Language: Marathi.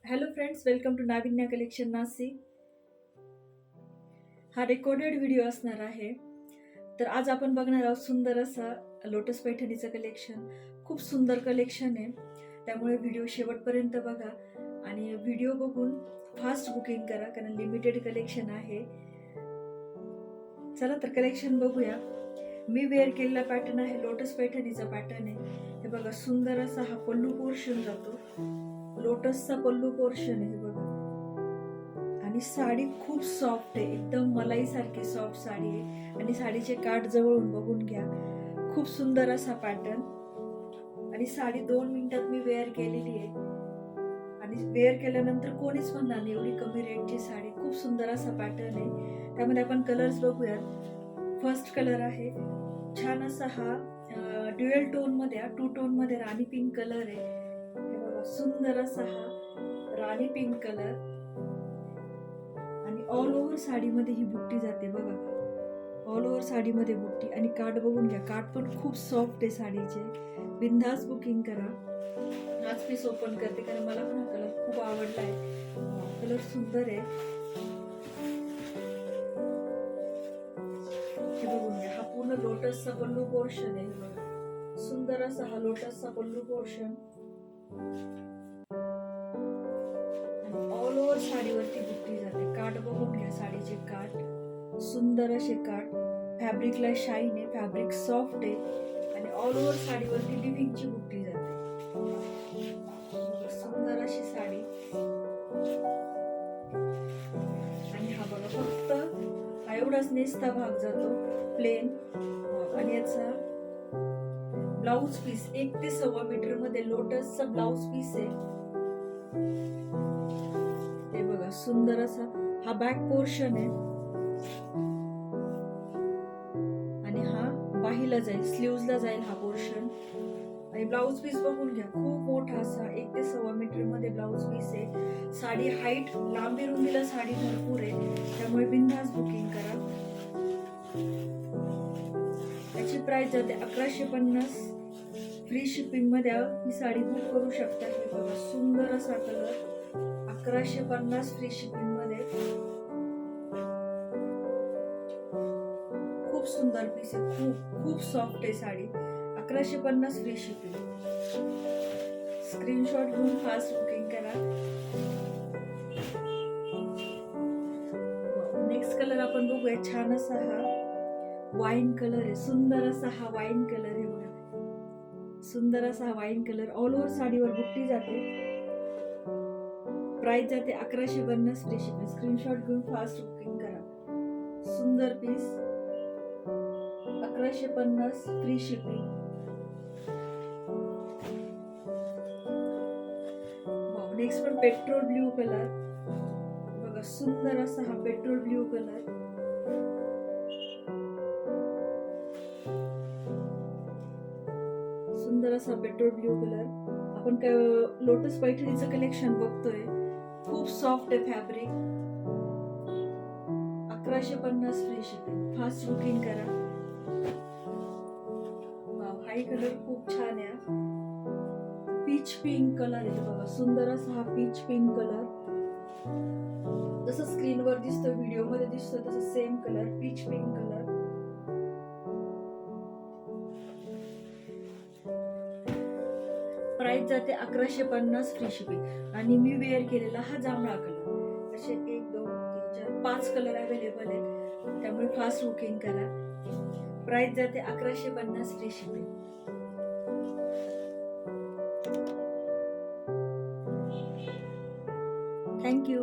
Hello friends, welcome to Navinya collection Nashik. हा रेकॉर्डेड व्हिडिओ असणार आहे. तर आज आपण बघणार आहोत सुंदर असा लोटस पैठणीचं कलेक्शन. खूप सुंदर कलेक्शन आहे, त्यामुळे व्हिडिओ शेवटपर्यंत बघा आणि व्हिडिओ बघून फास्ट बुकिंग करा, कारण लिमिटेड कलेक्शन आहे. चला तर कलेक्शन बघूया. मी वेअर केलेला पॅटर्न आहे लोटस पैठणीचा पॅटर्न आहे. हे बघा, सुंदर असा हा पल्लू पोर्शन जातो. लोटसचा पल्लू पोर्शन आहे हे बघा. आणि साडी खूप सॉफ्ट आहे, एकदम मलाई सारखी सॉफ्ट साडी आहे. आणि साडीचे काठ जवळून बघून घ्या, खूप सुंदर असा पॅटर्न. आणि साडी 2 मिनिटात मी वेअर केलेली आहे. आणि वेअर केल्यानंतर कोणीच म्हणणार नाही एवढी कमी रेटची साडी. खूप सुंदर असा पॅटर्न आहे. त्यामध्ये आपण कलर्स बघूयात. फर्स्ट कलर आहे छान असा हा ड्युएल टोन मध्ये, 2 टोन मध्ये राणी पिंक कलर आहे. हे बघा, सुंदर असा हा राणी पिंक कलर. आणि ऑल ओव्हर साडीमध्ये ही बुट्टी जाते बघा, ऑल ओव्हर साडीमध्ये बुट्टी. आणि काठ बघून घ्या, काठ पण खूप सॉफ्ट आहे साडीचे. बिंदास बुकिंग करा. हाच पीस ओपन करते, कारण मला पण हा कलर खूप आवडला आहे. कलर सुंदर आहे. हे बघून घ्या, हा पूर्ण लोटसचा पल्लू पोर्शन आहे. हे बघा, सुंदर असा हा लोटसचा पल्लू पोर्शन. आणि ऑल ओव्हर साडीवरती बुट्टी जाते. काठ बघून घ्या, साडीचे काठ सुंदर असे काठ. फॅब्रिकला शाईन आहे, फॅब्रिक सॉफ्ट आहे. आणि ऑल ओव्हर साडीवरती लिव्हिंगची बुट्टी जाते. सुंदर अशी साडी. आणि हा बघा, फक्त हा एवढाच नेसता भाग जातो प्लेन. आणि याचा ब्लाउज पीस 1 ते 1.25 मीटर मध्ये लोटसचा ब्लाउज पीस आहे. ते बघा, सुंदर असा हा बॅक पोर्शन आहे. आणि हा बाहीला जाईल, स्लीव्हजला जाईल हा पोर्शन. आणि ब्लाउज पीस बघून घ्या, खूप मोठा असा 1 ते 1.25 मीटर मध्ये ब्लाउज पीस आहे. साडी हाईट, लांबी रुंदीला साडी भरपूर आहे, त्यामुळे बिनधास्त बुकिंग करा. त्याची प्राइस जाते 1150. फ्री शिपिंग मध्ये ही साडी बुक करू शकता. हे बघा, सुंदर असा कलर. 1150 फ्री शिपिंग मध्ये. खूप सुंदर पीस आहे, खूप खूप सॉफ्ट आहे साडी. 1150 free shipping. स्क्रीनशॉट घेऊन फास्ट बुकिंग करा. नेक्स्ट कलर आपण बघूया. छान असा हा वाईन कलर आहे, सुंदर असा हा वाईन कलर आहे बघा. सुंदर असा हा वाईन कलर. ऑल ओव्हर साडीवर बुट्टी जाते. प्राइस जाते 1150 फ्री शिपिंग. स्क्रीनशॉट घेऊन फास्ट बुकिंग करा. सुंदर पीस, 1150 फ्री शिपिंग. नेक्स्ट पण पेट्रोल ब्ल्यू कलर बघा, सुंदर असा हा पेट्रोल ब्ल्यू कलर. सुंदर असा पेट्रोल ब्ल्यू कलर. आपण लोटस पैठणीचं कलेक्शन बघतोय, खूप सॉफ्ट आहे fabric. 1150 free shipping. Fast booking करा. हाही कलर खूप छान आहे. पीच पिंक कलर आहे बघा, सुंदर असा हा पीच पिंक कलर. जसं स्क्रीनवर दिसतो, व्हिडिओ मध्ये दिसतो तसं same colour, peach pink colour. Price जाते 1150 फ्री शिपिंग. आणि मी वेअर केलेला हा जांभळा कलर. असे 1 2 3 4 5 कलर अवेलेबल आहेत, त्यामुळे फास्ट बुकिंग करा. प्राइस जाते 1150 फ्री शिपिंग. थँक्यू.